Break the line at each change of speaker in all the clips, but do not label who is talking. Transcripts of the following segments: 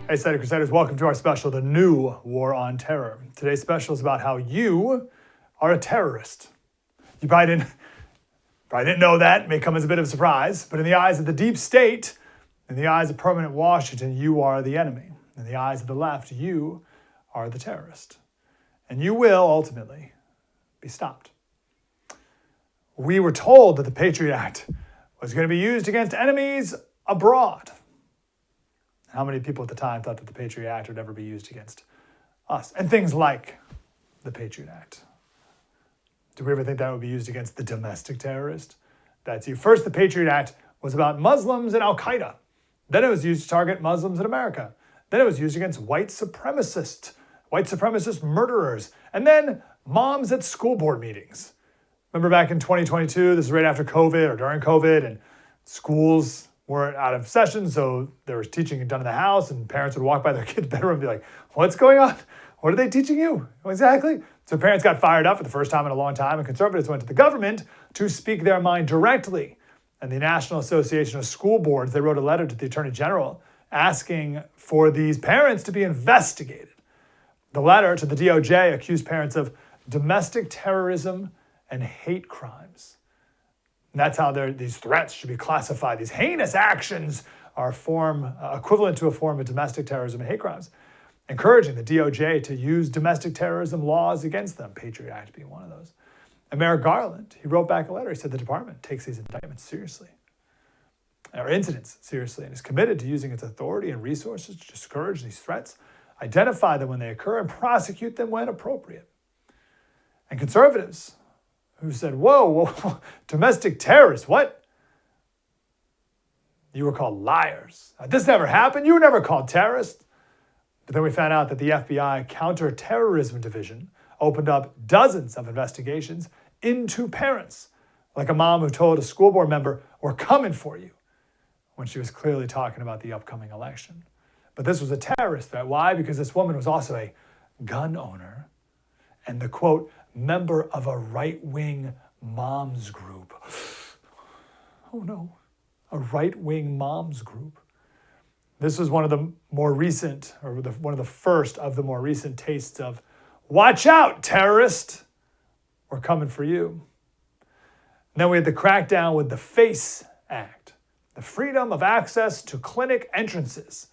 Hey, Slater Crusaders, welcome to our special, The New War on Terror. Today's special is about how you are a terrorist. You probably didn't know that. It may come as a bit of a surprise, but in the eyes of the deep state, in the eyes of permanent Washington, you are the enemy. In the eyes of the left, you are the terrorist. And you will ultimately be stopped. We were told that the Patriot Act was going to be used against enemies abroad. How many people at the time thought that the Patriot Act would ever be used against us? And things like the Patriot Act. Do we ever think that would be used against the domestic terrorist? That's you. First, the Patriot Act was about Muslims and Al-Qaeda. Then it was used to target Muslims in America. Then it was used against white supremacist murderers. And then moms at school board meetings. Remember back in 2022, this is right after COVID or during COVID, and schools weren't out of session, so there was teaching done in the house, and parents would walk by their kids' bedroom and be like, what's going on? What are they teaching you? Exactly. So parents got fired up for the first time in a long time, and conservatives went to the government to speak their mind directly. And the National Association of School Boards, they wrote a letter to the Attorney General asking for these parents to be investigated. The letter to the DOJ accused parents of domestic terrorism and hate crimes. And that's how these threats should be classified. These heinous actions are equivalent to a form of domestic terrorism and hate crimes, encouraging the DOJ to use domestic terrorism laws against them, Patriot Act being one of those. And Merrick Garland, he wrote back a letter. He said the department takes these indictments seriously, or incidents seriously, and is committed to using its authority and resources to discourage these threats, identify them when they occur, and prosecute them when appropriate. And conservatives, who said, whoa, domestic terrorists, what? You were called liars. This never happened. You were never called terrorists. But then we found out that the FBI Counterterrorism Division opened up dozens of investigations into parents, like a mom who told a school board member, we're coming for you, when she was clearly talking about the upcoming election. But this was a terrorist threat. Why? Because this woman was also a gun owner and the, quote, member of a right-wing moms group. Oh no, a right-wing moms group. This was one of the more recent, one of the first of the more recent tastes of, watch out, terrorist, we're coming for you. And then we had the crackdown with the FACE Act, the Freedom of Access to Clinic Entrances.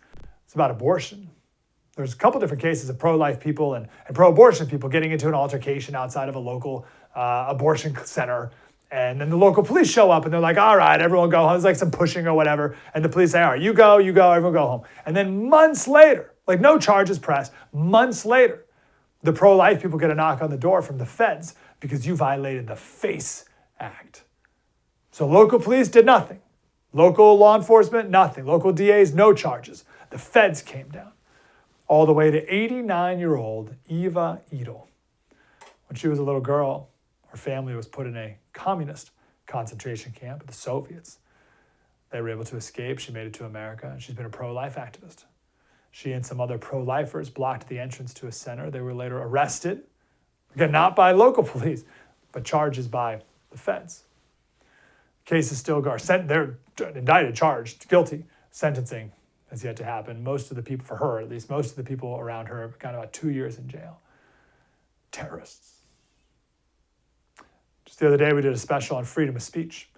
It's about abortion. There's a couple different cases of pro-life people and pro-abortion people getting into an altercation outside of a local abortion center. And then the local police show up and they're like, all right, everyone go home. There's like some pushing or whatever. And the police say, all right, you go, everyone go home. And then months later, like no charges pressed, months later, the pro-life people get a knock on the door from the feds because you violated the FACE Act. So local police did nothing. Local law enforcement, nothing. Local DAs, no charges. The feds came down. All the way to 89-year-old Eva Edel. When she was a little girl, her family was put in a communist concentration camp with the Soviets. They were able to escape. She made it to America, and she's been a pro-life activist. She and some other pro-lifers blocked the entrance to a center. They were later arrested, again, not by local police, but charges by the feds. Case is still going. They're indicted, charged, guilty. Sentencing has yet to happen. Most of the people, for her at least, most of the people around her got about 2 years in jail. Terrorists. Just the other day, we did a special on freedom of speech.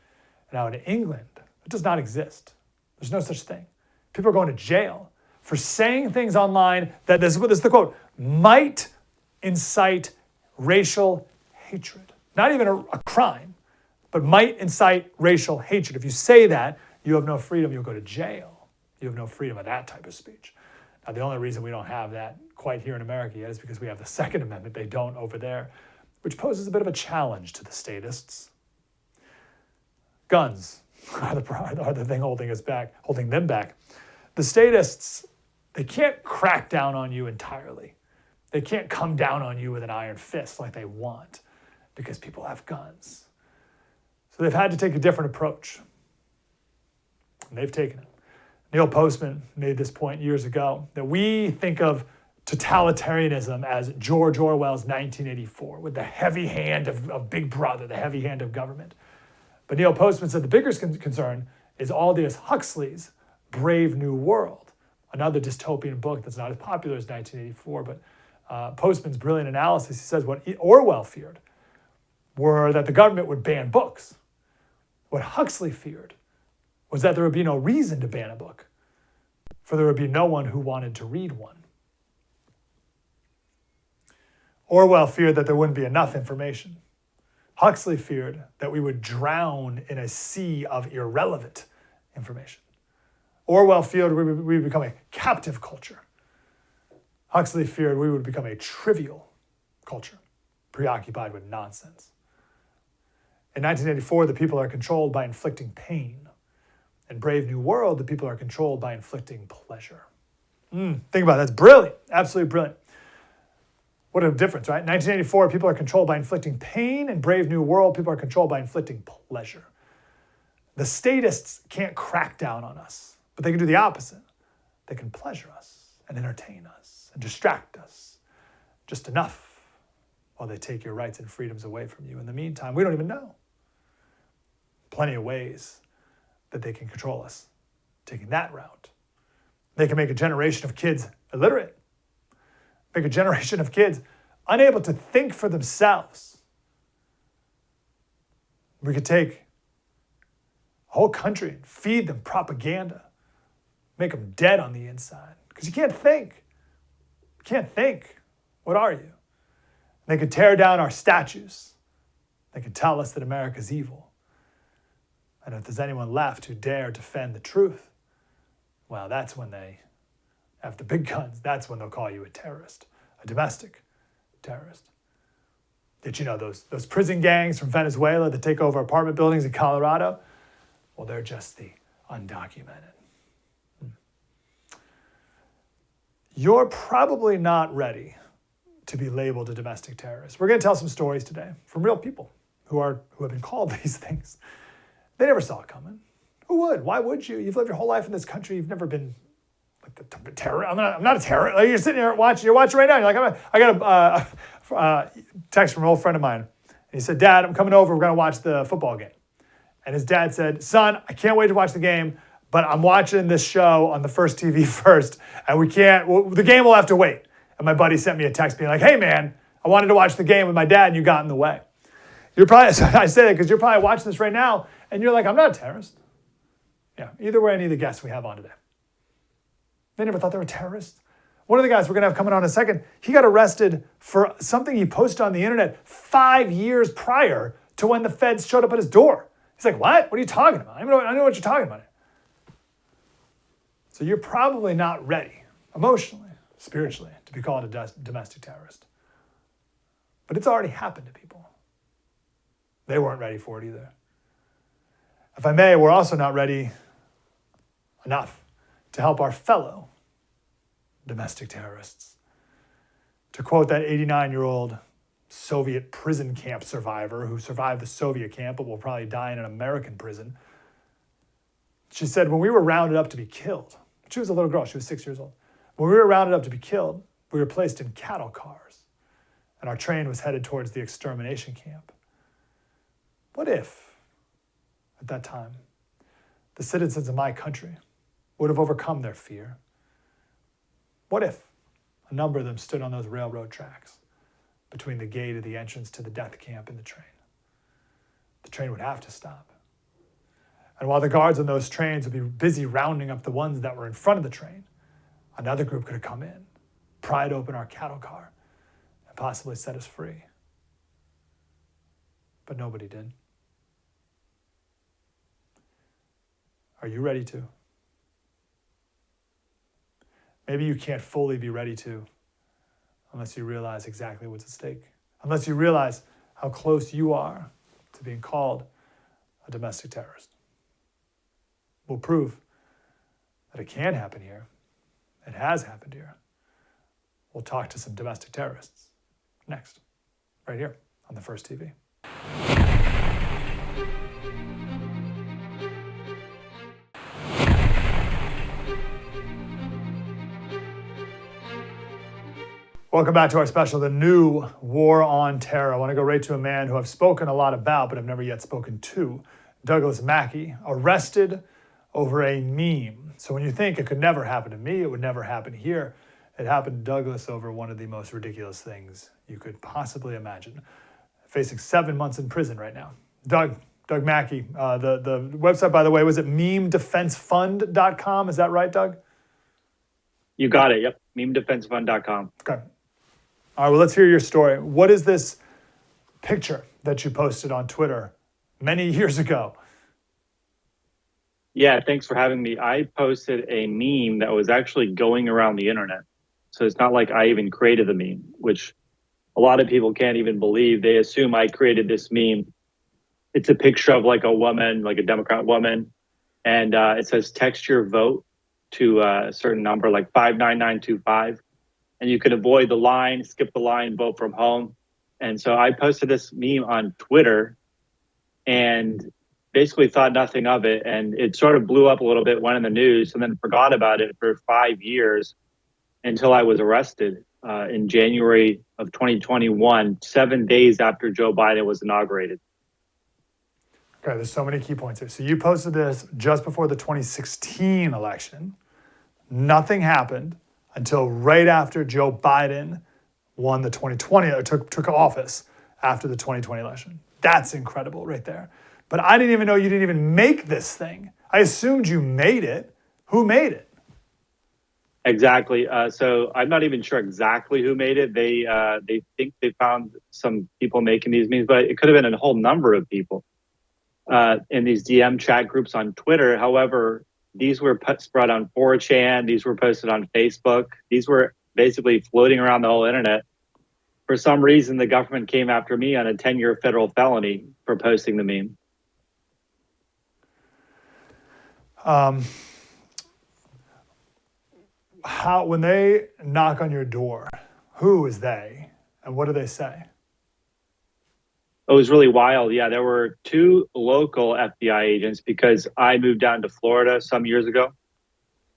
Now in England, it does not exist. There's no such thing. People are going to jail for saying things online that, this is the quote, might incite racial hatred. Not even a crime, but might incite racial hatred. If you say that, you have no freedom, you'll go to jail. You have no freedom of that type of speech. Now, the only reason we don't have that quite here in America yet is because we have the Second Amendment. They don't over there, which poses a bit of a challenge to the statists. Guns are the thing holding them back. The statists, they can't crack down on you entirely. They can't come down on you with an iron fist like they want because people have guns. So they've had to take a different approach. And they've taken it. Neil Postman made this point years ago, that we think of totalitarianism as George Orwell's 1984, with the heavy hand of Big Brother, the heavy hand of government. But Neil Postman said the bigger concern is Aldous Huxley's Brave New World, another dystopian book that's not as popular as 1984, but Postman's brilliant analysis, he says what Orwell feared were that the government would ban books. What Huxley feared was that there would be no reason to ban a book, for there would be no one who wanted to read one. Orwell feared that there wouldn't be enough information. Huxley feared that we would drown in a sea of irrelevant information. Orwell feared we would become a captive culture. Huxley feared we would become a trivial culture, preoccupied with nonsense. In 1984, the people are controlled by inflicting pain. In Brave New World, the people are controlled by inflicting pleasure. Think about it. That's brilliant. Absolutely brilliant. What a difference, right? 1984, people are controlled by inflicting pain. In Brave New World, people are controlled by inflicting pleasure. The statists can't crack down on us, but they can do the opposite. They can pleasure us and entertain us and distract us just enough while they take your rights and freedoms away from you. In the meantime, we don't even know. Plenty of ways that they can control us, taking that route. They can make a generation of kids illiterate, make a generation of kids unable to think for themselves. We could take a whole country and feed them propaganda, make them dead on the inside, because you can't think. You can't think. What are you? They could tear down our statues. They could tell us that America's evil. And if there's anyone left who dare defend the truth, well, that's when they have the big guns. That's when they'll call you a terrorist, a domestic terrorist. Did you know those prison gangs from Venezuela that take over apartment buildings in Colorado? Well, they're just the undocumented. You're probably not ready to be labeled a domestic terrorist. We're going to tell some stories today from real people who have been called these things. They never saw it coming. Who would? Why would you? You've lived your whole life in this country. You've never been like the terror. I'm not a terrorist. Like, you're sitting here watching. You're watching right now. You're like, I got a text from an old friend of mine. And he said, "Dad, I'm coming over. We're going to watch the football game." And his dad said, "Son, I can't wait to watch the game, but I'm watching this show on the first TV first, and the game will have to wait." And my buddy sent me a text being like, "Hey, man, I wanted to watch the game with my dad, and you got in the way." I say that because you're probably watching this right now, and you're like, "I'm not a terrorist." Yeah, either way, any of the guests we have on today. They never thought they were terrorists. One of the guys we're going to have coming on in a second, he got arrested for something he posted on the internet 5 years prior to when the feds showed up at his door. He's like, "What? What are you talking about? I don't know what you're talking about." So you're probably not ready, emotionally, spiritually, to be called a domestic terrorist. But it's already happened to people. They weren't ready for it either. If I may, we're also not ready enough to help our fellow domestic terrorists. To quote that 89-year-old Soviet prison camp survivor who survived the Soviet camp but will probably die in an American prison, she said, "When we were rounded up to be killed," she was a little girl, she was 6 years old. "When we were rounded up to be killed, we were placed in cattle cars, and our train was headed towards the extermination camp. What if, at that time, the citizens of my country would have overcome their fear? What if a number of them stood on those railroad tracks between the gate of the entrance to the death camp and the train? The train would have to stop. And while the guards on those trains would be busy rounding up the ones that were in front of the train, another group could have come in, pried open our cattle car, and possibly set us free. But nobody did." Are you ready to? Maybe you can't fully be ready to unless you realize exactly what's at stake, unless you realize how close you are to being called a domestic terrorist. We'll prove that it can happen here. It has happened here. We'll talk to some domestic terrorists next, right here on the First TV. Welcome back to our special, The New War on Terror. I want to go right to a man who I've spoken a lot about, but I've never yet spoken to. Douglass Mackey, arrested over a meme. So when you think it could never happen to me, it would never happen here, it happened to Douglas over one of the most ridiculous things you could possibly imagine. Facing 7 months in prison right now. Doug Mackey. The website, by the way, was it memedefensefund.com? Is that right, Doug?
You got it. Yep. memedefensefund.com.
Okay. All right, well, let's hear your story. What is this picture that you posted on Twitter many years ago?
Yeah, thanks for having me. I posted a meme that was actually going around the internet. So it's not like I even created the meme, which a lot of people can't even believe. They assume I created this meme. It's a picture of like a woman, like a Democrat woman. And it says, text your vote to a certain number, like 59925. And you could avoid the line, skip the line, vote from home. And so I posted this meme on Twitter and basically thought nothing of it. And it sort of blew up a little bit, went in the news, and then forgot about it for 5 years until I was arrested in January of 2021, 7 days after Joe Biden was inaugurated.
Okay, there's so many key points here. So you posted this just before the 2016 election. Nothing happened until right after Joe Biden won the 2020, or took office after the 2020 election. That's incredible right there. But I didn't even know you didn't even make this thing. I assumed you made it. Who made it?
Exactly. So I'm not even sure exactly who made it. They think they found some people making these memes, but it could have been a whole number of people in these DM chat groups on Twitter. However, these were spread on 4chan. These were posted on Facebook. These were basically floating around the whole internet. For some reason, the government came after me on a 10-year federal felony for posting the meme.
When they knock on your door, who is they and what do they say?
It was really wild. Yeah, there were 2 local FBI agents because I moved down to Florida some years ago.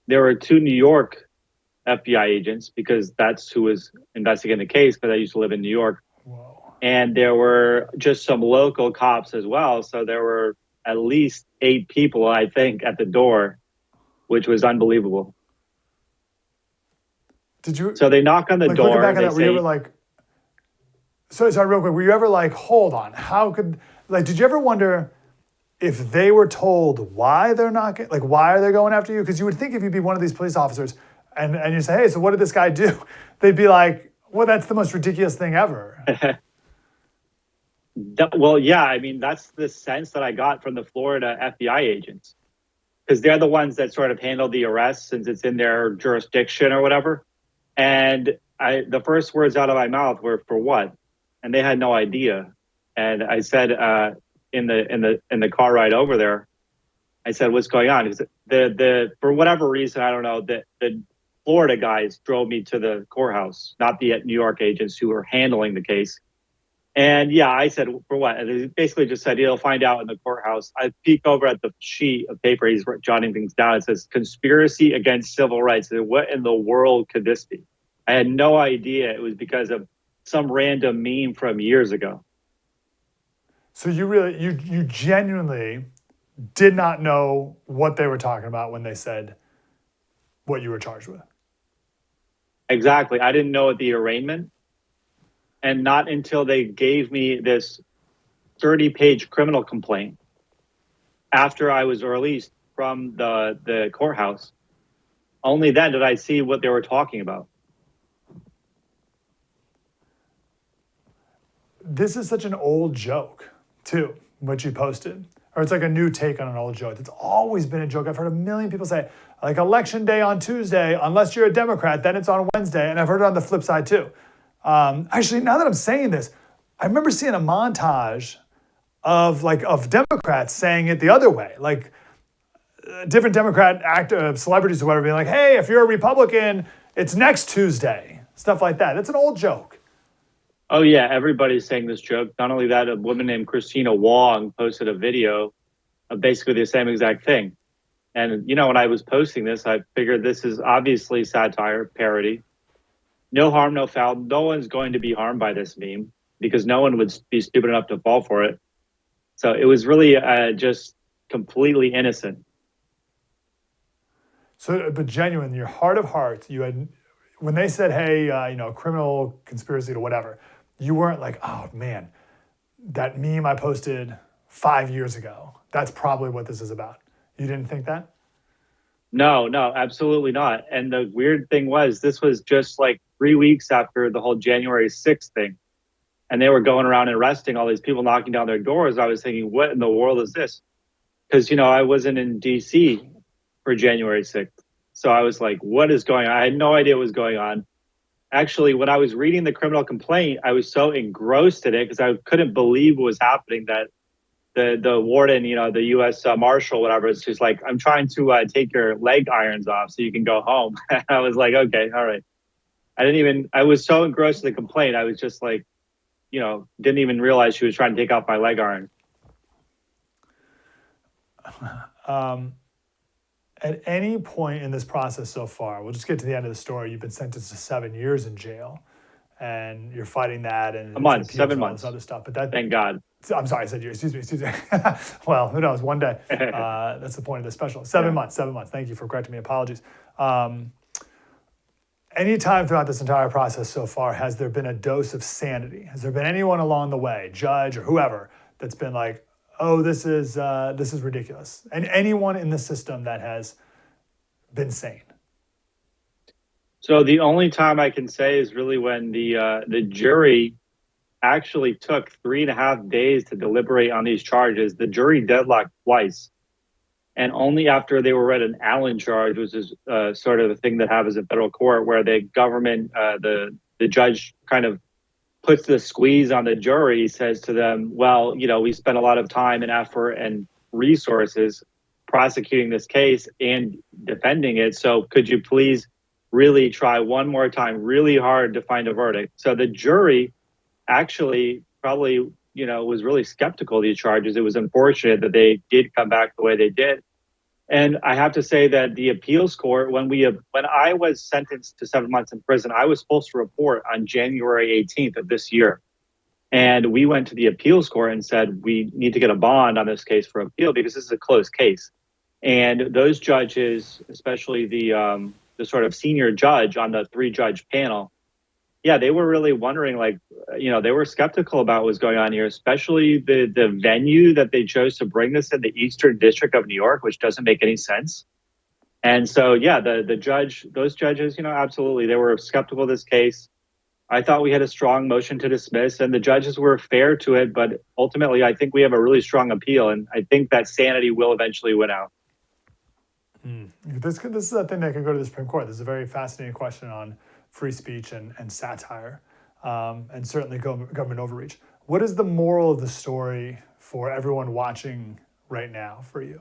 There were 2 New York FBI agents because that's who was investigating the case, because I used to live in New York.
Whoa.
And there were just some local cops as well. So there were at least 8 people, I think, at the door, which was unbelievable. So they knock on the door.
Looking back at that, were you ever like, sorry, real quick, were you ever like, hold on, did you ever wonder if they were told why they're knocking, like why are they going after you? Because you would think if you'd be one of these police officers and you say, hey, so what did this guy do? They'd be like, well, that's the most ridiculous thing ever.
Well, yeah, I mean, that's the sense that I got from the Florida FBI agents, because they're the ones that sort of handle the arrest since it's in their jurisdiction or whatever. And the first words out of my mouth were, for what? And they had no idea. And I said in the car ride over there, I said, what's going on? Because for whatever reason, I don't know, the Florida guys drove me to the courthouse, not the New York agents who were handling the case. And yeah, I said, for what? And they basically just said, he'll find out in the courthouse. I peek over at the sheet of paper. He's jotting things down. It says conspiracy against civil rights. I said, what in the world could this be? I had no idea it was because of some random meme from years ago.
So you genuinely did not know what they were talking about when they said what you were charged with?
Exactly. I didn't know the arraignment. And not until they gave me this 30-page criminal complaint after I was released from the courthouse, only then did I see what they were talking about.
This is such an old joke, too, what you posted. Or it's like a new take on an old joke. It's always been a joke. I've heard a million people say, like election day on Tuesday, unless you're a Democrat, then it's on Wednesday. And I've heard it on the flip side, too. Actually, now that I'm saying this, I remember seeing a montage of Democrats saying it the other way, like different Democrat celebrities or whatever being like, hey, if you're a Republican, it's next Tuesday, stuff like that. It's an old joke.
Oh yeah, everybody's saying this joke. Not only that, a woman named Christina Wong posted a video of basically the same exact thing. And when I was posting this, I figured this is obviously satire, parody. No harm, no foul. No one's going to be harmed by this meme because no one would be stupid enough to fall for it. So it was really just completely innocent.
So, but genuine, in your heart of hearts, you had, when they said, hey, criminal conspiracy to whatever, you weren't like, oh man, that meme I posted 5 years ago, that's probably what this is about. You didn't think that?
No, no, absolutely not. And the weird thing was, this was just like 3 weeks after the whole January 6th thing. And they were going around and arresting all these people, knocking down their doors. I was thinking, what in the world is this? Because, I wasn't in DC for January 6th. So I was like, what is going on? I had no idea what was going on. Actually, when I was reading the criminal complaint, I was so engrossed in it because I couldn't believe what was happening, that the warden, the U.S. Marshal, whatever, it's just like, I'm trying to take your leg irons off so you can go home. I was like, okay, all right. I was so engrossed in the complaint. I was just like, didn't even realize she was trying to take off my leg iron.
At any point in this process so far, we'll just get to the end of the story. You've been sentenced to 7 years in jail, and you're fighting that, and
a month,
appeals
7
and all
months.
this other stuff. But that,
thank God.
I'm sorry, I said years. Excuse me. Well, who knows? One day. That's the point of the special. 7 months. 7 months. Thank you for correcting me. Apologies. Any time throughout this entire process so far, has there been a dose of sanity? Has there been anyone along the way, judge or whoever, that's been like, oh, this is ridiculous? And anyone in the system that has been sane?
So the only time I can say is really when the jury actually took 3.5 days to deliberate on these charges. The jury deadlocked twice. And only after they were read an Allen charge, which is sort of the thing that happens in federal court, where the government, the judge kind of puts the squeeze on the jury, says to them, well, we spent a lot of time and effort and resources prosecuting this case and defending it. So could you please really try one more time really hard to find a verdict? So the jury actually probably was really skeptical of these charges. It was unfortunate that they did come back the way they did. And I have to say that the appeals court, when I was sentenced to 7 months in prison, I was supposed to report on January 18th of this year. And we went to the appeals court and said, we need to get a bond on this case for appeal because this is a closed case. And those judges, especially the sort of senior judge on the 3-judge panel, yeah, they were really wondering, they were skeptical about what was going on here, especially the venue that they chose to bring this in, the Eastern District of New York, which doesn't make any sense. And so, yeah, those judges, absolutely, they were skeptical of this case. I thought we had a strong motion to dismiss, and the judges were fair to it. But ultimately, I think we have a really strong appeal, and I think that sanity will eventually win out.
This is a thing that could go to the Supreme Court. This is a very fascinating question on free speech and satire, and certainly government overreach. What is the moral of the story for everyone watching right now for you?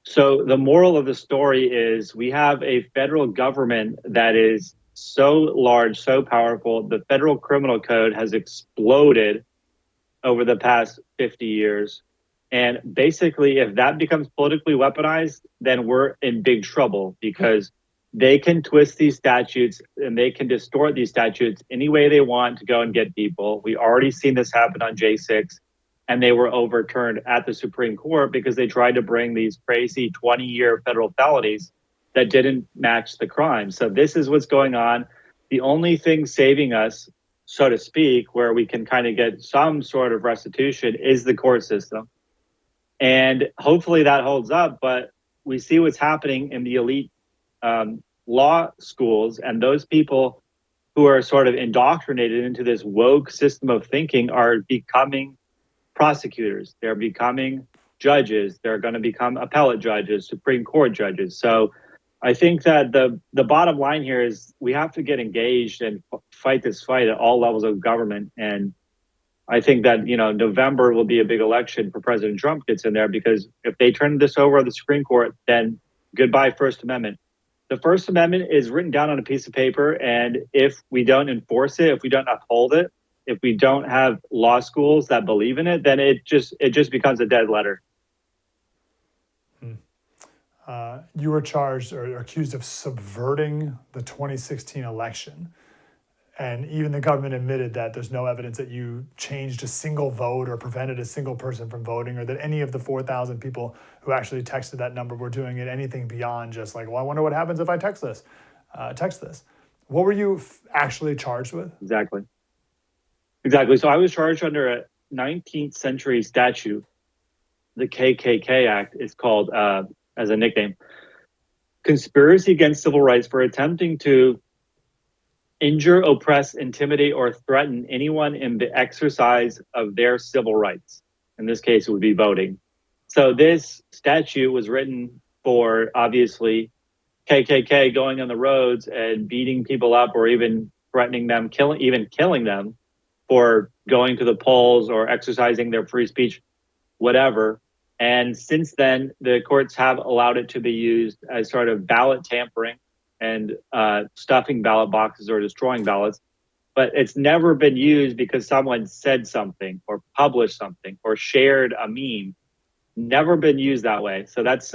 So the moral of the story is we have a federal government that is so large, so powerful. The federal criminal code has exploded over the past 50 years. And basically, if that becomes politically weaponized, then we're in big trouble because they can twist these statutes and they can distort these statutes any way they want to go and get people. We already seen this happen on J6, and they were overturned at the Supreme Court because they tried to bring these crazy 20-year federal felonies that didn't match the crime. So this is what's going on. The only thing saving us, so to speak, where we can kind of get some sort of restitution is the court system. And hopefully that holds up, but we see what's happening in the elite law schools, and those people who are sort of indoctrinated into this woke system of thinking are becoming prosecutors. They're becoming judges. They're going to become appellate judges, Supreme Court judges. So I think that the bottom line here is we have to get engaged and fight this fight at all levels of government. And I think that, November will be a big election for President Trump gets in there, because if they turn this over to the Supreme Court, then goodbye First Amendment. The First Amendment is written down on a piece of paper, and if we don't enforce it, if we don't uphold it, if we don't have law schools that believe in it, then it just becomes a dead letter.
You were charged or accused of subverting the 2016 election. And even the government admitted that there's no evidence that you changed a single vote or prevented a single person from voting, or that any of the 4,000 people who actually texted that number were doing it anything beyond just like, well, I wonder what happens if I text this. What were you actually charged with?
Exactly. So I was charged under a 19th century statute. The KKK Act is called, as a nickname, conspiracy against civil rights for attempting to injure, oppress, intimidate, or threaten anyone in the exercise of their civil rights. In this case, it would be voting. So this statute was written for, obviously, KKK going on the roads and beating people up, or even threatening them, killing them for going to the polls or exercising their free speech, whatever. And since then, the courts have allowed it to be used as sort of ballot tampering and stuffing ballot boxes or destroying ballots. But it's never been used because someone said something or published something or shared a meme. Never been used that way. So that's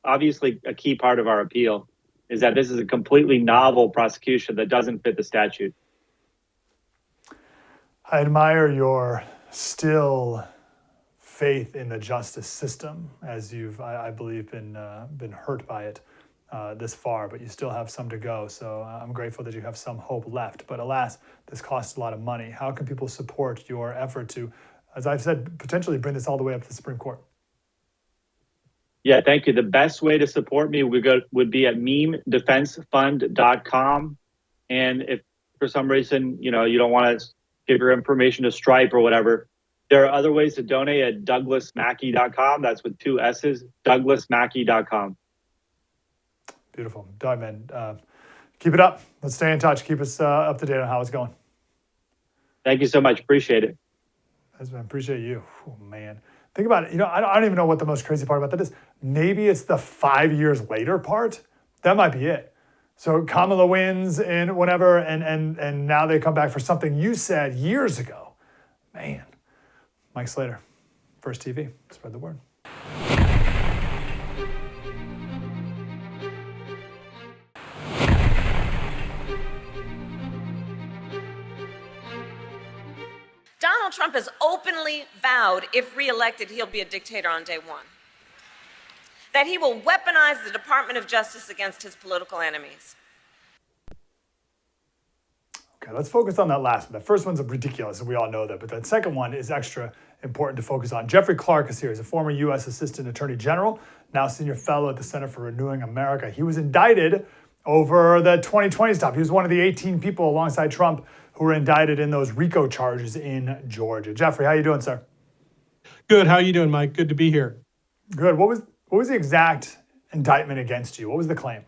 obviously a key part of our appeal, is that this is a completely novel prosecution that doesn't fit the statute.
I admire your still faith in the justice system, as you've, I believe, been hurt by it this far, but you still have some to go. So I'm grateful that you have some hope left. But alas, this costs a lot of money. How can people support your effort to, as I've said, potentially bring this all the way up to the Supreme Court?
Yeah, thank you. The best way to support me would be at memedefensefund.com. And if for some reason, you don't want to give your information to Stripe or whatever, there are other ways to donate at douglassmackey.com. That's with 2 S's, douglassmackey.com.
Beautiful. Doug, man, keep it up. Let's stay in touch. Keep us up to date on how it's going.
Thank you so much. Appreciate it.
I appreciate you. Oh, man. Think about it. I don't even know what the most crazy part about that is. Maybe it's the 5 years later part. That might be it. So Kamala wins and whatever, and now they come back for something you said years ago. Man. Mike Slater, First TV. Spread the word.
Donald Trump has openly vowed, if reelected, he'll be a dictator on day one. That he will weaponize the Department of Justice against his political enemies.
Okay, let's focus on that last one. The first one's ridiculous, and we all know that. But that second one is extra important to focus on. Jeffrey Clark is here. He's a former U.S. Assistant Attorney General, now Senior Fellow at the Center for Renewing America. He was indicted over the 2020 stuff. He was one of the 18 people alongside Trump who were indicted in those RICO charges in Georgia. Jeffrey, how you doing, sir?
Good. How you doing, Mike? Good to be here.
Good. What was the exact indictment against you? What was the claim?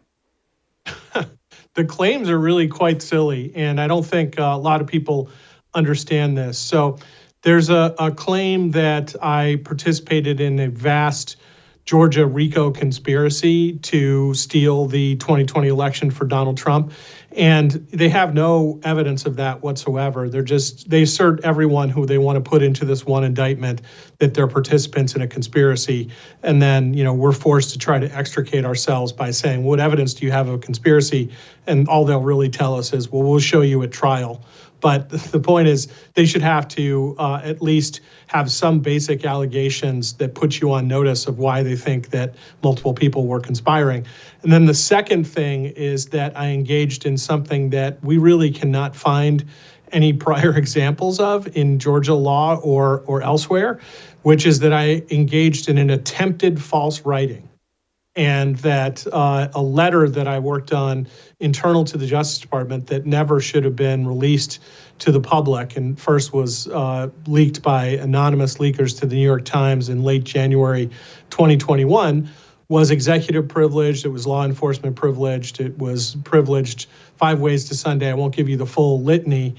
The claims are really quite silly, and I don't think a lot of people understand this. So there's a claim that I participated in a vast Georgia RICO conspiracy to steal the 2020 election for Donald Trump. And they have no evidence of that whatsoever. They assert everyone who they want to put into this one indictment that they're participants in a conspiracy. And then, we're forced to try to extricate ourselves by saying, what evidence do you have of a conspiracy? And all they'll really tell us is, well, we'll show you at trial. But the point is, they should have to at least have some basic allegations that put you on notice of why they think that multiple people were conspiring. And then the second thing is that I engaged in something that we really cannot find any prior examples of in Georgia law or elsewhere, which is that I engaged in an attempted false writing. And that a letter that I worked on internal to the Justice Department that never should have been released to the public, and first was leaked by anonymous leakers to the New York Times in late January 2021, was executive privileged. It was law enforcement privileged. It was privileged 5 ways to Sunday. I won't give you the full litany.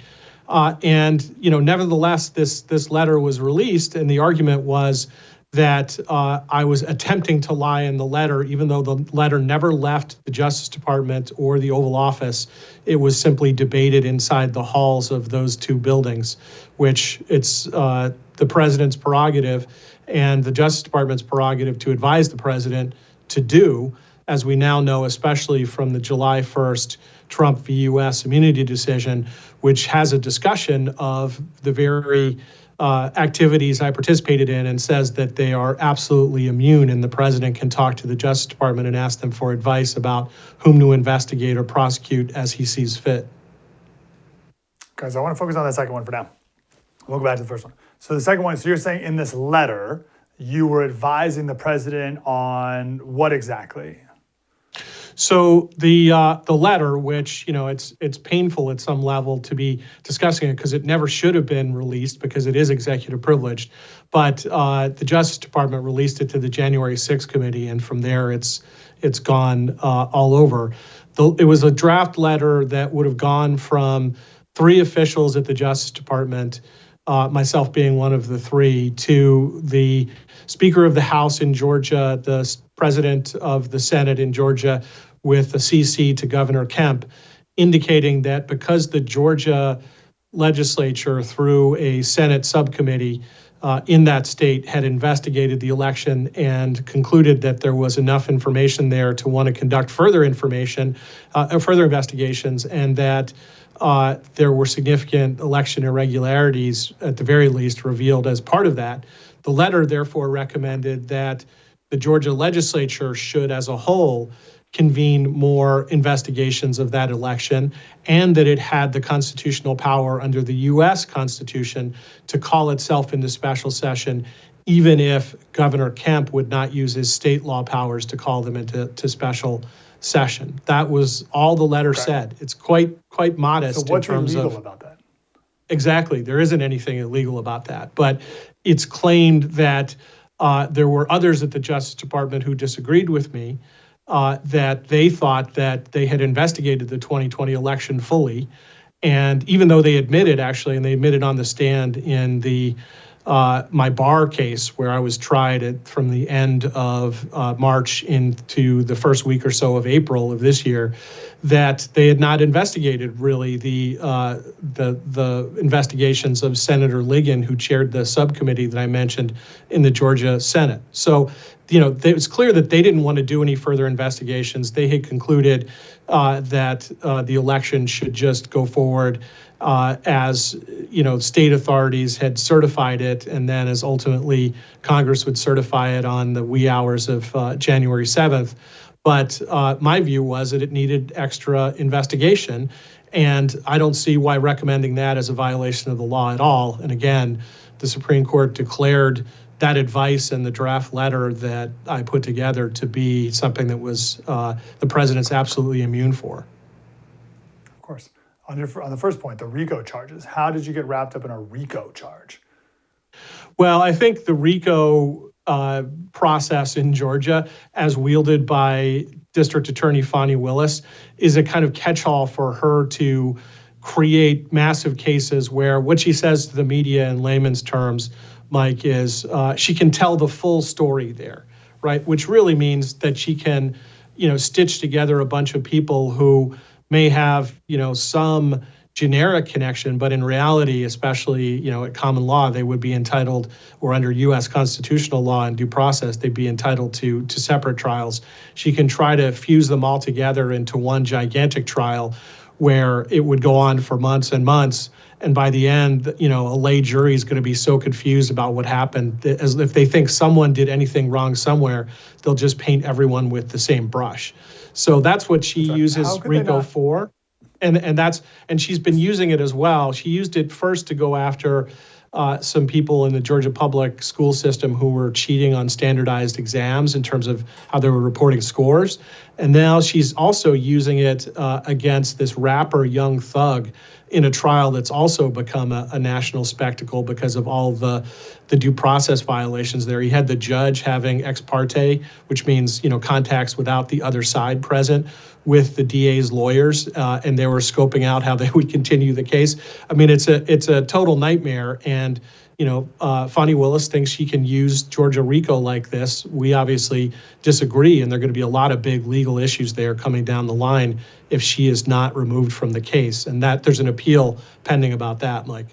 Nevertheless, this letter was released, and the argument was that I was attempting to lie in the letter, even though the letter never left the Justice Department or the Oval Office. It was simply debated inside the halls of those 2 buildings, which it's the president's prerogative and the Justice Department's prerogative to advise the president to do. as we now know, especially from the July 1st Trump v. U.S. immunity decision, which has a discussion of the very activities I participated in and says that they are absolutely immune, and the president can talk to the Justice Department and ask them for advice about whom to investigate or prosecute as he sees fit.
Guys, I want to focus on that second one for now. We'll go back to the first one. So the second one, so you're saying in this letter, you were advising the president on what exactly?
So the letter, which, it's painful at some level to be discussing it because it never should have been released because it is executive privileged, but the Justice Department released it to the January 6th committee, and from there it's gone all over. It was a draft letter that would have gone from 3 officials at the Justice Department, myself being one of the 3, to the Speaker of the House in Georgia, the President of the Senate in Georgia, with a CC to Governor Kemp, indicating that because the Georgia legislature, through a Senate subcommittee in that state, had investigated the election and concluded that there was enough information there to want to conduct further investigations, and that there were significant election irregularities, at the very least, revealed as part of that. The letter, therefore, recommended that the Georgia legislature should, as a whole, convene more investigations of that election, and that it had the constitutional power under the U.S. Constitution to call itself into special session, even if Governor Kemp would not use his state law powers to call them into special session. That was all the letter said. It's quite modest.
So what's
in terms
illegal
of,
about that?
Exactly. There isn't anything illegal about that. But it's claimed that there were others at the Justice Department who disagreed with me, that they thought that they had investigated the 2020 election fully. And even though they admitted, actually, and they admitted on the stand in the my bar case, where I was tried from the end of March into the first week or so of April of this year, that they had not investigated really the investigations of Senator Ligon, who chaired the subcommittee that I mentioned in the Georgia Senate. So, it was clear that they didn't want to do any further investigations. They had concluded that the election should just go forward as state authorities had certified it, and then as ultimately Congress would certify it on the wee hours of January 7th. But my view was that it needed extra investigation, and I don't see why recommending that as a violation of the law at all. And again, the Supreme Court declared that advice and the draft letter that I put together to be something that was the president's absolutely immune for.
Of course. On the first point, the RICO charges, how did you get wrapped up in a RICO charge?
Well, I think the RICO process in Georgia, as wielded by District Attorney Fani Willis, is a kind of catch-all for her to create massive cases where what she says to the media in layman's terms, Mike, is she can tell the full story there, right? Which really means that she can, stitch together a bunch of people who may have, some generic connection, but in reality, especially, at common law, they would be entitled, or under U.S. constitutional law and due process, they'd be entitled to separate trials. She can try to fuse them all together into one gigantic trial where it would go on for months and months. And by the end, a lay jury is going to be so confused about what happened, as if they think someone did anything wrong somewhere, they'll just paint everyone with the same brush. So that's what she uses RICO for. And she's been using it as well. She used it first to go after some people in the Georgia public school system who were cheating on standardized exams in terms of how they were reporting scores. And now she's also using it against this rapper Young Thug in a trial that's also become a national spectacle because of all the due process violations there. He had the judge having ex parte, which means, contacts without the other side present, with the DA's lawyers, and they were scoping out how they would continue the case. I mean, it's a total nightmare. And Fani Willis thinks she can use Georgia RICO like this. We obviously disagree, and there are going to be a lot of big legal issues there coming down the line if she is not removed from the case. And that there's an appeal pending about that, Mike.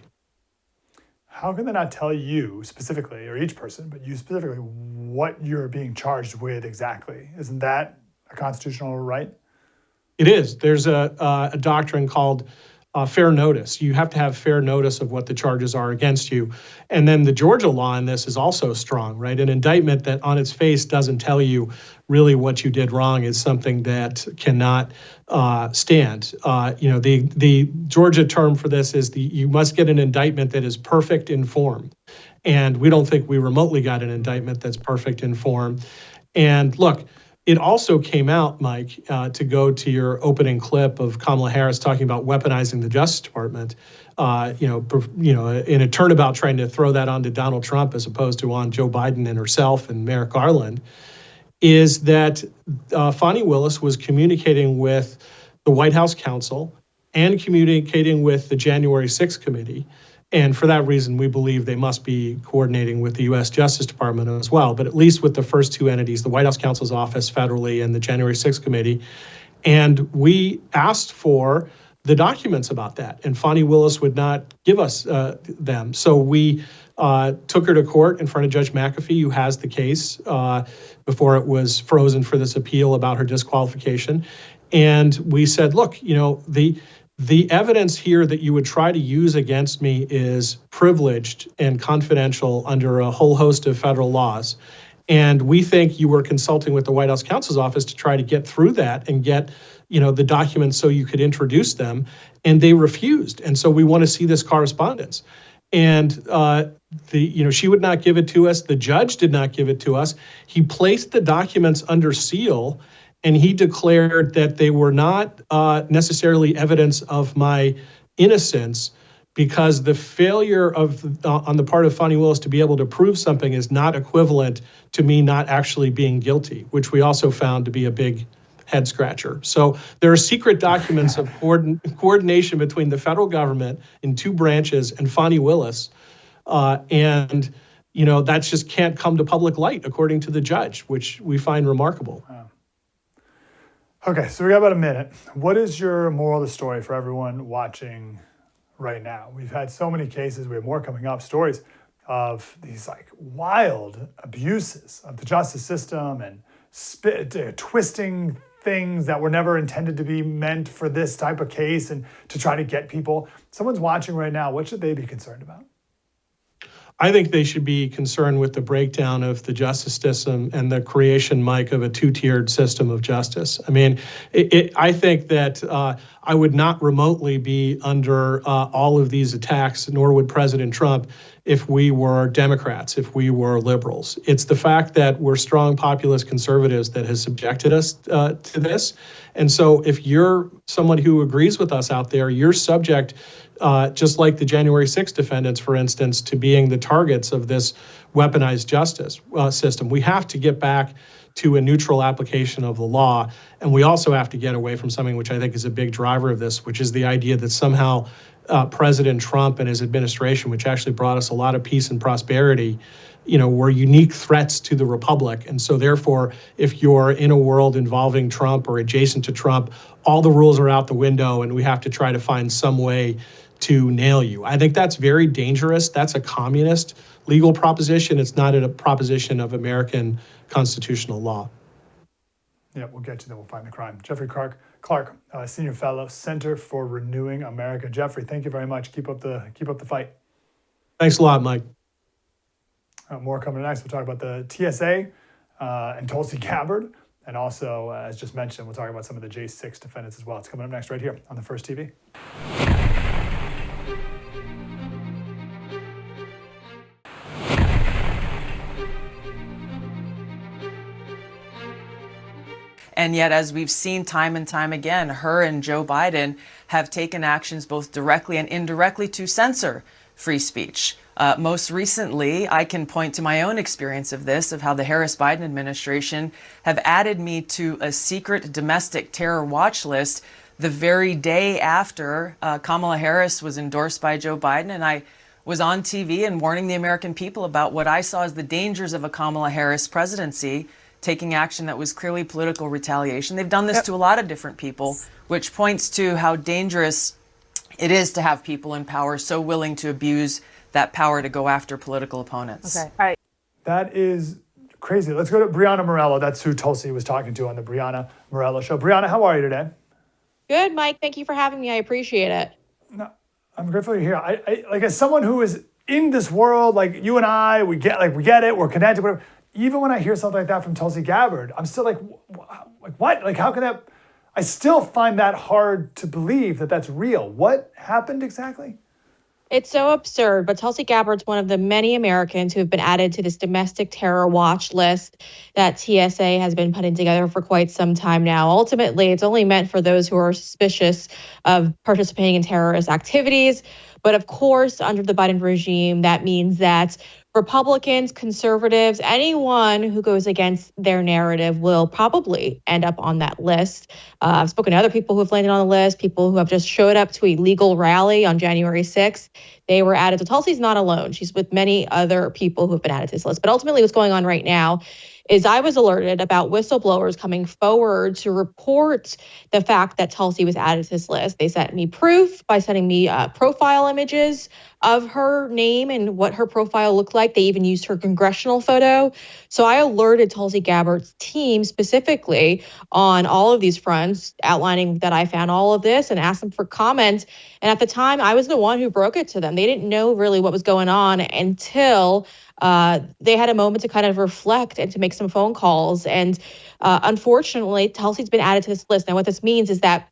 How can they not tell you specifically, or each person, but you specifically, what you're being charged with exactly? Isn't that a constitutional right?
It is. There's a doctrine called fair notice. You have to have fair notice of what the charges are against you. And then the Georgia law in this is also strong, right? An indictment that on its face doesn't tell you really what you did wrong is something that cannot stand. The Georgia term for this is you must get an indictment that is perfect in form. And we don't think we remotely got an indictment that's perfect in form. And look, it also came out, Mike, to go to your opening clip of Kamala Harris talking about weaponizing the Justice Department, in a turnabout trying to throw that onto Donald Trump as opposed to on Joe Biden and herself and Merrick Garland, is that Fani Willis was communicating with the White House counsel and communicating with the January 6th committee. And for that reason, we believe they must be coordinating with the U.S. Justice Department as well, but at least with the first two entities, the White House counsel's office federally and the January 6th committee. And we asked for the documents about that, and Fani Willis would not give us them. So we took her to court in front of Judge McAfee, who has the case before it was frozen for this appeal about her disqualification. And we said, look, the evidence here that you would try to use against me is privileged and confidential under a whole host of federal laws. And we think you were consulting with the White House counsel's office to try to get through that and get, the documents so you could introduce them. And they refused. And so we want to see this correspondence. And she would not give it to us. The judge did not give it to us. He placed the documents under seal. And he declared that they were not necessarily evidence of my innocence because the failure on the part of Fani Willis to be able to prove something is not equivalent to me not actually being guilty, which we also found to be a big head scratcher. So there are secret documents of coordination between the federal government in two branches and Fani Willis. That just can't come to public light, according to the judge, which we find remarkable.
Wow. Okay, so we got about a minute. What is your moral of the story for everyone watching right now? We've had so many cases, we have more coming up, stories of these wild abuses of the justice system and twisting things that were never intended to be meant for this type of case and to try to get people. Someone's watching right now, what should they be concerned about?
I think they should be concerned with the breakdown of the justice system and the creation, Mike, of a two-tiered system of justice. I mean, I think that I would not remotely be under all of these attacks, nor would President Trump, if we were Democrats, if we were liberals. It's the fact that we're strong populist conservatives that has subjected us to this. And so if you're someone who agrees with us out there, you're subject, just like the January 6th defendants, for instance, to being the targets of this weaponized justice system. We have to get back to a neutral application of the law. And we also have to get away from something which I think is a big driver of this, which is the idea that somehow President Trump and his administration, which actually brought us a lot of peace and prosperity, were unique threats to the republic. And so therefore, if you're in a world involving Trump or adjacent to Trump, all the rules are out the window and we have to try to find some way to nail you. I think that's very dangerous. That's a communist legal proposition. It's not a proposition of American constitutional law.
Yeah, we'll get to that. We'll find the crime. Jeffrey Clark, Senior Fellow, Center for Renewing America. Jeffrey, thank you very much. Keep up the fight.
Thanks a lot, Mike.
More coming next. We'll talk about the TSA and Tulsi Gabbard. And also, as just mentioned, we'll talk about some of the J6 defendants as well. It's coming up next right here on The First TV.
And yet, as we've seen time and time again, her and Joe Biden have taken actions both directly and indirectly to censor free speech. Most recently, I can point to my own experience of this, of how the Harris-Biden administration have added me to a secret domestic terror watch list the very day after Kamala Harris was endorsed by Joe Biden. And I was on TV and warning the American people about what I saw as the dangers of a Kamala Harris presidency, taking action that was clearly political retaliation. They've done this to a lot of different people, which points to how dangerous it is to have people in power so willing to abuse that power to go after political opponents.
Okay, all right.
That is Crazy. Let's go to Brianna Morello. That's who Tulsi was talking to on the Brianna Morello show. Brianna, how are you today?
Good, Mike. Thank you for having me. I appreciate it.
No, I'm grateful you're here. I like, as someone who is in this world, like you and I, we get it, we're connected, whatever. Even when I hear something like that from Tulsi Gabbard, I'm still like what? Like, how can that? I still find that hard to believe that that's real. What happened exactly?
It's so absurd, but Tulsi Gabbard's one of the many Americans who have been added to this domestic terror watch list that TSA has been putting together for quite some time now. Ultimately, it's only meant for those who are suspicious of participating in terrorist activities. But of course, under the Biden regime, that means that Republicans, conservatives, anyone who goes against their narrative will probably end up on that list. I've spoken to other people who have landed on the list, people who have just showed up to a legal rally on January 6th. They were added. So Tulsi's not alone. She's with many other people who have been added to this list. But ultimately, what's going on right now is I was alerted about whistleblowers coming forward to report the fact that Tulsi was added to this list. They sent me proof by sending me profile images of her name and what her profile looked like. They even used her congressional photo. So I alerted Tulsi Gabbard's team specifically on all of these fronts, outlining that I found all of this and asked them for comment. And at the time, I was the one who broke it to them. They didn't know really what was going on until they had a moment to kind of reflect and to make some phone calls. And unfortunately, Tulsi's been added to this list. Now, what this means is that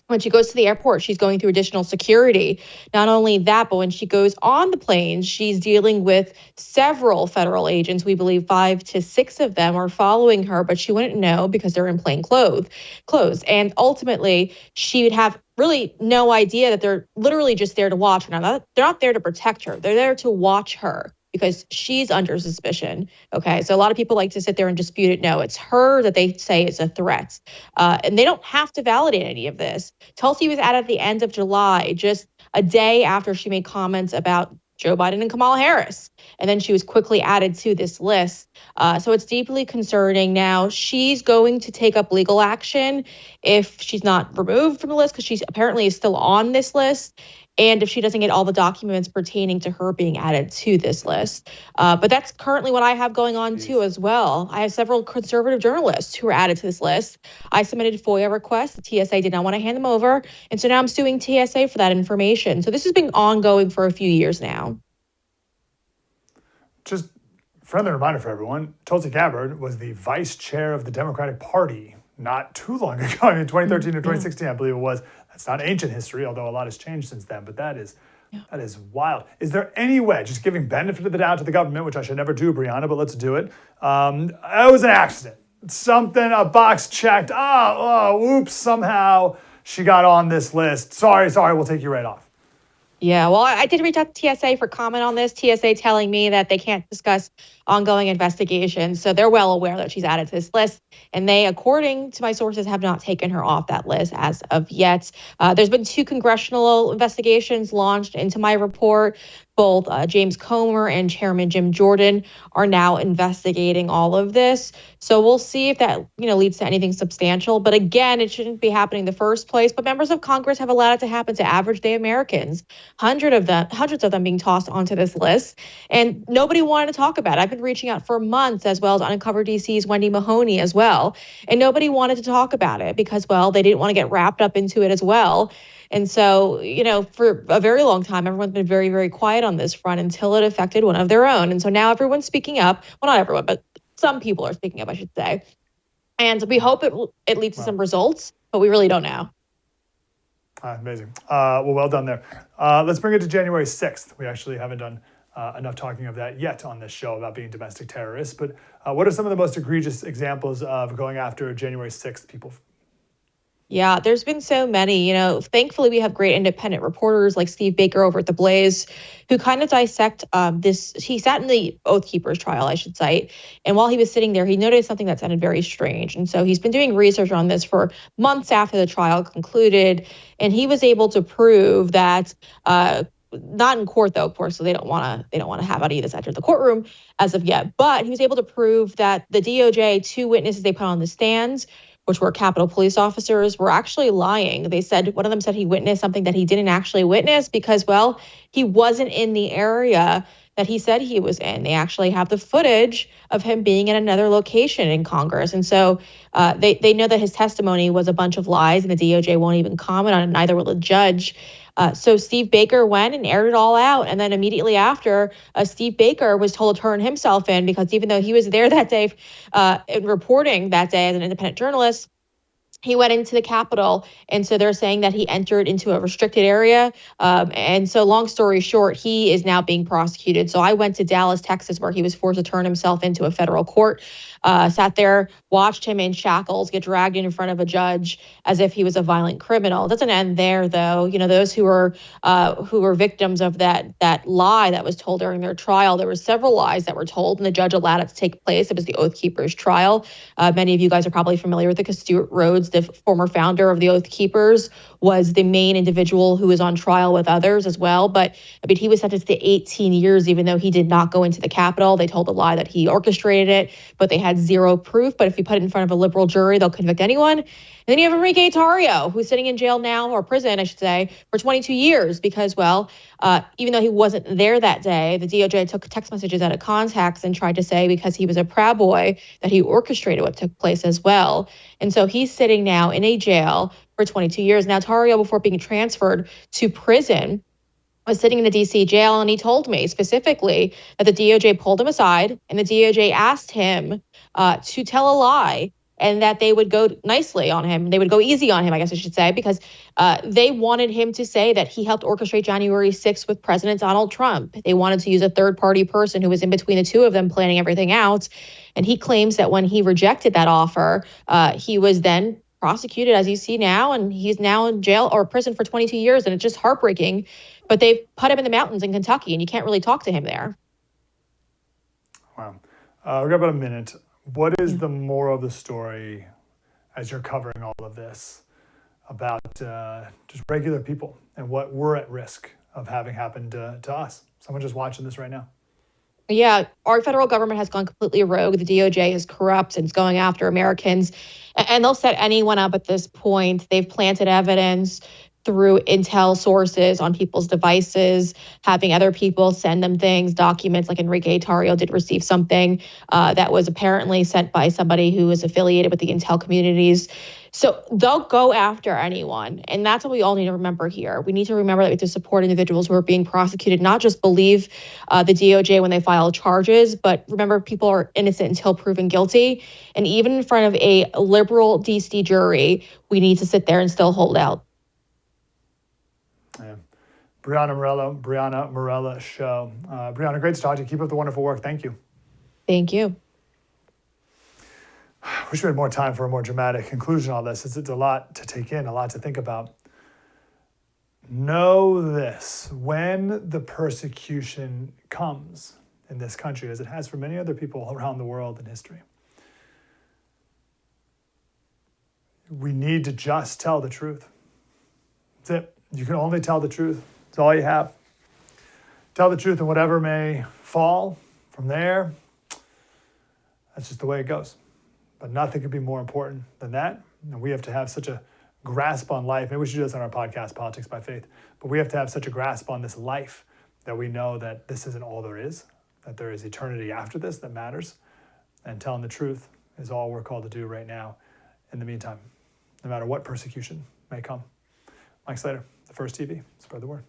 when she goes to the airport, she's going through additional security. Not only that, but when she goes on the plane, she's dealing with several federal agents. We believe 5 to 6 of them are following her, but she wouldn't know because they're in plain clothes. And ultimately, she would have really no idea that they're literally just there to watch her. Now, they're not there to protect her. They're there to watch her because she's under suspicion. Okay, so a lot of people like to sit there and dispute it. No, it's her that they say is a threat. And they don't have to validate any of this. Tulsi was added at the end of July, just a day after she made comments about Joe Biden and Kamala Harris. And then she was quickly added to this list. So it's deeply concerning. Now, she's going to take up legal action if she's not removed from the list, because she apparently is still on this list, and if she doesn't get all the documents pertaining to her being added to this list. But that's currently what I have going on too as well. I have several conservative journalists who are added to this list. I submitted FOIA requests. The TSA did not want to hand them over. And so now I'm suing TSA for that information. So this has been ongoing for a few years now.
Just friendly reminder for everyone, Tulsi Gabbard was the vice chair of the Democratic Party not too long ago, in 2013 or 2016, I believe it was. That's not ancient history, although a lot has changed since then, but that is wild. Is there any way, just giving benefit of the doubt to the government, which I should never do, Brianna, but let's do it. It was an accident. Something, a box checked. Oops, somehow she got on this list. Sorry, we'll take you right off.
Yeah, well, I did reach out to TSA for comment on this. TSA telling me that they can't discuss ongoing investigations. So they're well aware that she's added to this list. And they, according to my sources, have not taken her off that list as of yet. There's been 2 congressional investigations launched into my report. Both James Comer and Chairman Jim Jordan are now investigating all of this. So we'll see if that leads to anything substantial. But again, it shouldn't be happening in the first place. But members of Congress have allowed it to happen to average day Americans. Hundreds of them being tossed onto this list. And nobody wanted to talk about it. I've been reaching out for months, as well as Uncover DC's Wendy Mahoney as well. And nobody wanted to talk about it because, well, they didn't want to get wrapped up into it as well. And so, for a very long time, everyone's been very, very quiet on this front until it affected one of their own. And so now everyone's speaking up. Well, not everyone, but some people are speaking up, I should say. And we hope it leads to some results, but we really don't know.
Amazing. Well done there. Let's bring it to January 6th. We actually haven't done enough talking of that yet on this show about being domestic terrorists. But what are some of the most egregious examples of going after January 6th people?
Yeah, there's been so many. Thankfully, we have great independent reporters like Steve Baker over at The Blaze who kind of dissect this. He sat in the Oath Keepers trial, I should cite. And while he was sitting there, he noticed something that sounded very strange. And so he's been doing research on this for months after the trial concluded. And he was able to prove that not in court, though, of course, so they don't want to have any of this enter the courtroom as of yet. But he was able to prove that the DOJ, 2 witnesses they put on the stands, which were Capitol police officers, were actually lying. They said, one of them said he witnessed something that he didn't actually witness because, well, he wasn't in the area that he said he was in. They actually have the footage of him being in another location in Congress. And so they know that his testimony was a bunch of lies, and the DOJ won't even comment on it, neither will the judge. So Steve Baker went and aired it all out. And then immediately after, Steve Baker was told to turn himself in, because even though he was there that day reporting that day as an independent journalist, he went into the Capitol. And so they're saying that he entered into a restricted area. And so long story short, he is now being prosecuted. So I went to Dallas, Texas, where he was forced to turn himself into a federal court, sat there, watched him in shackles get dragged in front of a judge as if he was a violent criminal. It doesn't end there, though. You know, those who were victims of that lie that was told during their trial, there were several lies that were told, and the judge allowed it to take place. It was the Oath Keepers trial. Many of you guys are probably familiar with it, because Stuart Rhodes, the former founder of the Oath Keepers, was the main individual who was on trial with others as well. But I mean, he was sentenced to 18 years, even though he did not go into the Capitol. They told a lie that he orchestrated it, but they had zero proof. But if you put it in front of a liberal jury, they'll convict anyone. And then you have Enrique Tarrio, who's sitting in jail now, or prison, I should say, for 22 years because, well, even though he wasn't there that day, the DOJ took text messages out of context and tried to say, because he was a Proud Boy, that he orchestrated what took place as well. And so he's sitting now in a jail for 22 years. Now, Tarrio, before being transferred to prison, was sitting in the DC jail, and he told me specifically that the DOJ pulled him aside, and the DOJ asked him to tell a lie, and that they would go nicely on him. They would go easy on him, I guess I should say, because they wanted him to say that he helped orchestrate January 6th with President Donald Trump. They wanted to use a third-party person who was in between the two of them planning everything out. And he claims that when he rejected that offer, he was then prosecuted, as you see now, and he's now in jail or prison for 22 years, and it's just heartbreaking. But they've put him in the mountains in Kentucky, and you can't really talk to him there.
Wow. We've got about a minute. What is the moral of the story as you're covering all of this about just regular people and what we're at risk of having happened to us? Someone just watching this right now.
Yeah, our federal government has gone completely rogue. The DOJ is corrupt and it's going after Americans, and they'll set anyone up at this point. They've planted evidence through intel sources on people's devices, having other people send them things, documents. Like Enrique Tarrio did receive something that was apparently sent by somebody who is affiliated with the intel communities. So they'll go after anyone. And that's what we all need to remember here. We need to remember that we have to support individuals who are being prosecuted, not just believe the DOJ when they file charges, but remember, people are innocent until proven guilty. And even in front of a liberal DC jury, we need to sit there and still hold out.
Yeah. Brianna Morella Show. Brianna, great to talk to you. Keep up the wonderful work. Thank you.
Thank you.
Wish we had more time for a more dramatic conclusion on this. It's a lot to take in, a lot to think about. Know this: when the persecution comes in this country, as it has for many other people around the world in history, we need to just tell the truth. That's it. You can only tell the truth. It's all you have. Tell the truth, and whatever may fall from there, that's just the way it goes. But nothing could be more important than that. And we have to have such a grasp on life. Maybe we should do this on our podcast, Politics by Faith. But we have to have such a grasp on this life that we know that this isn't all there is, that there is eternity after this that matters. And telling the truth is all we're called to do right now. In the meantime, no matter what persecution may come. Mike Slater, The First TV. Spread the word.